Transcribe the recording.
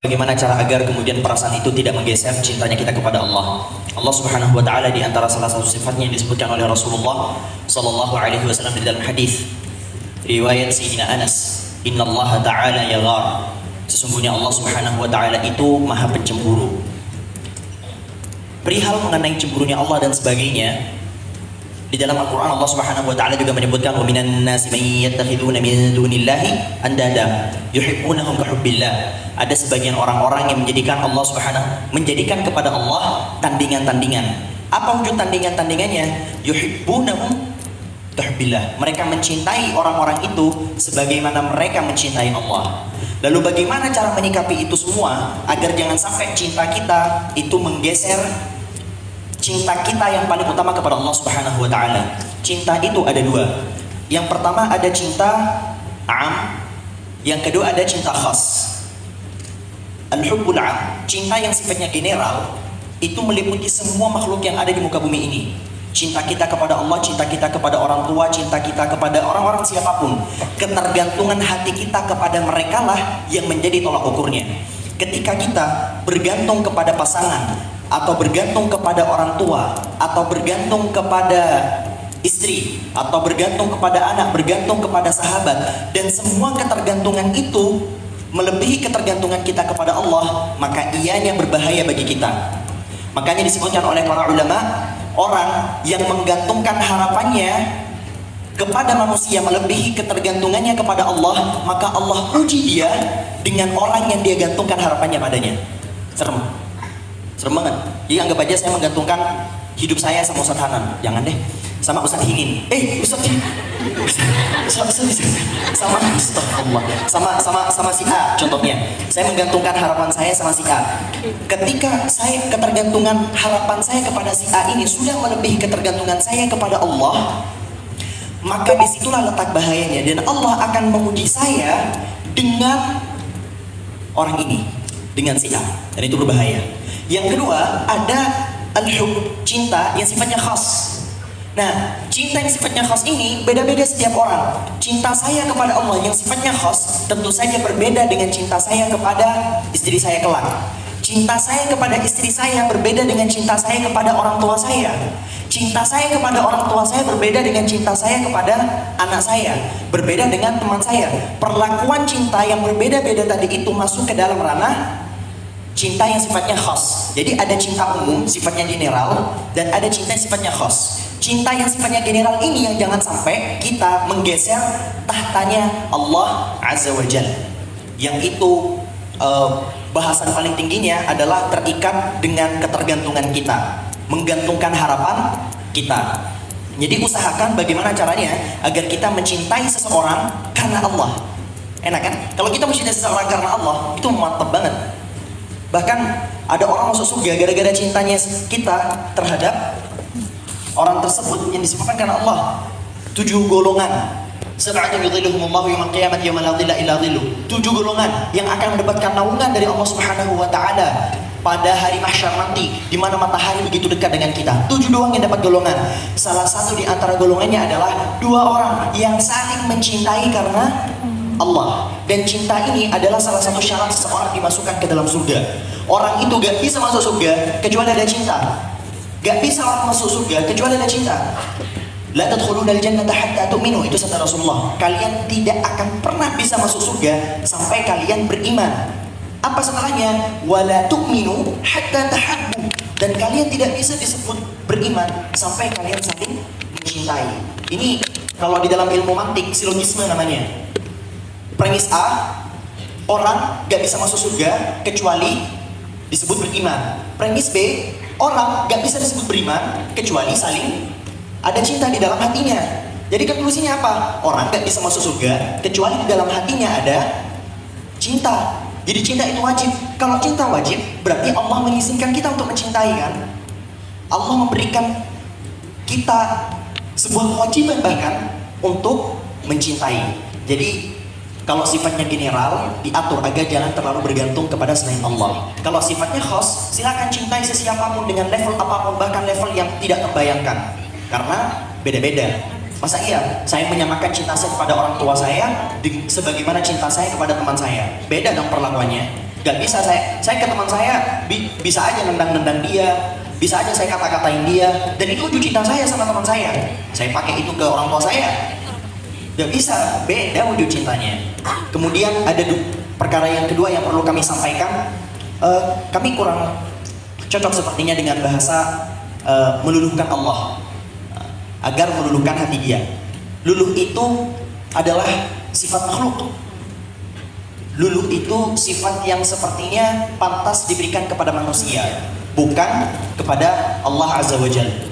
Bagaimana cara agar kemudian perasaan itu tidak menggeser cintanya kita kepada Allah? Allah Subhanahu wa taala di antara salah satu sifatnya yang disebutkan oleh Rasulullah sallallahu alaihi wasallam di dalam hadis riwayat Sayyidina Anas, "Innallaha ta'ala yaghar." Sesungguhnya Allah Subhanahu wa taala itu Maha Pencemburu. Perihal mengenai cemburunya Allah dan sebagainya, di dalam Al-Quran Allah Subhanahu wa taala juga menyebutkan, "Wa minan nasi man yattakhiduna min dunillahi andada yuhibbunahum ka hubbillah." Ada sebagian orang-orang yang menjadikan kepada Allah tandingan-tandingan. Apa wujud tandingan-tandingannya? Yuhibbunahum ka hubbillah. Mereka mencintai orang-orang itu sebagaimana mereka mencintai Allah. Lalu bagaimana cara menyikapi itu semua agar jangan sampai cinta kita itu menggeser cinta kita yang paling utama kepada Allah Subhanahu wa taala? Cinta itu ada dua. Yang pertama ada cinta am, yang kedua ada cinta khas. Al-hubbul am, cinta yang sifatnya general, itu meliputi semua makhluk yang ada di muka bumi ini. Cinta kita kepada Allah, cinta kita kepada orang tua, cinta kita kepada orang-orang siapapun. Ketergantungan hati kita kepada mereka lah yang menjadi tolak ukurnya. Ketika kita bergantung kepada pasangan, atau bergantung kepada orang tua, atau bergantung kepada istri, atau bergantung kepada anak, bergantung kepada sahabat, dan semua ketergantungan itu melebihi ketergantungan kita kepada Allah, maka ianya berbahaya bagi kita. Makanya disebutkan oleh para ulama, orang yang menggantungkan harapannya kepada manusia melebihi ketergantungannya kepada Allah, maka Allah uji dia dengan orang yang dia gantungkan harapannya padanya. Serem banget. Jadi anggap aja saya menggantungkan hidup saya sama Ustadz Hanan, jangan deh, sama Ustadz Hingin, sama si A contohnya. Saya menggantungkan harapan saya sama si A. Ketika saya ketergantungan harapan saya kepada si A ini sudah melebihi ketergantungan saya kepada Allah, maka disitulah letak bahayanya, dan Allah akan menguji saya dengan orang ini, dengan si A, dan itu berbahaya. Yang kedua ada al-hub, cinta yang sifatnya khas. Nah, cinta yang sifatnya khas ini beda-beda setiap orang. Cinta saya kepada Allah yang sifatnya khas tentu saja berbeda dengan cinta saya kepada istri saya kelak. Cinta saya kepada istri saya berbeda dengan cinta saya kepada orang tua saya. Cinta saya kepada orang tua saya berbeda dengan cinta saya kepada anak saya, berbeda dengan teman saya. Perlakuan cinta yang berbeda-beda tadi itu masuk ke dalam ranah cinta yang sifatnya khas. Jadi ada cinta umum sifatnya general, dan ada cinta yang sifatnya khas. Cinta yang sifatnya general ini yang jangan sampai kita menggeser tahtanya Allah Azza wa Jalla, yang itu bahasan paling tingginya adalah terikat dengan ketergantungan kita, menggantungkan harapan kita. Jadi usahakan bagaimana caranya agar kita mencintai seseorang karena Allah. Enak kan? Kalau kita mencintai seseorang karena Allah, itu mantap banget. Bahkan ada orang masuk surga gara-gara cintanya kita terhadap orang tersebut yang disebabkan karena Allah. 7 golongan. Sab'atun yudhilluhumullahu yawmal qiyamati yawma la dhilla illa dhilluh. 7 golongan yang akan mendapatkan naungan dari Allah Subhanahu wa taala pada hari mahsyar nanti, di mana matahari begitu dekat dengan kita. 7 doang yang dapat golongan. Salah satu di antara golongannya adalah 2 orang yang saling mencintai karena Allah. Dan cinta ini adalah salah satu syarat seseorang dimasukkan ke dalam surga. Orang itu gak bisa masuk surga kecuali ada cinta. Gak bisa orang masuk surga kecuali ada cinta. La tadkhulunal jannata hatta tu'minu, itu kata Rasulullah. Kalian tidak akan pernah bisa masuk surga sampai kalian beriman. Apa setelahnya? Wala tu'minu hatta tahabbu, dan kalian tidak bisa disebut beriman sampai kalian saling mencintai. Ini kalau di dalam ilmu mantik silogisme namanya. Premis A, orang gak bisa masuk surga kecuali disebut beriman. Premis B, orang gak bisa disebut beriman kecuali saling ada cinta di dalam hatinya. Jadi konklusinya apa? Orang gak bisa masuk surga kecuali di dalam hatinya ada cinta. Jadi cinta itu wajib. Kalau cinta wajib, berarti Allah mengizinkan kita untuk mencintai kan? Allah memberikan kita sebuah kewajiban bahkan untuk mencintai. Jadi kalau sifatnya general, diatur agar jangan terlalu bergantung kepada selain Allah. Kalau sifatnya khas, silakan cintai sesiapapun dengan level apapun, bahkan level yang tidak terbayangkan. Karena beda-beda. Masa iya saya menyamakan cinta saya kepada orang tua saya sebagaimana cinta saya kepada teman saya? Beda dong perlakuannya. Gak bisa saya ke teman saya bisa aja nendang-nendang dia, bisa aja saya kata-katain dia, dan itu wujud cinta saya sama teman saya. Saya pakai itu ke orang tua saya. Gak bisa, beda wujud cintanya. Kemudian ada perkara yang kedua yang perlu kami sampaikan. Kami kurang cocok sepertinya dengan bahasa meluluhkan Allah, agar meluluhkan hati dia. Luluh itu adalah sifat makhluk. Luluh itu sifat yang sepertinya pantas diberikan kepada manusia, bukan kepada Allah Azza wa Jalla.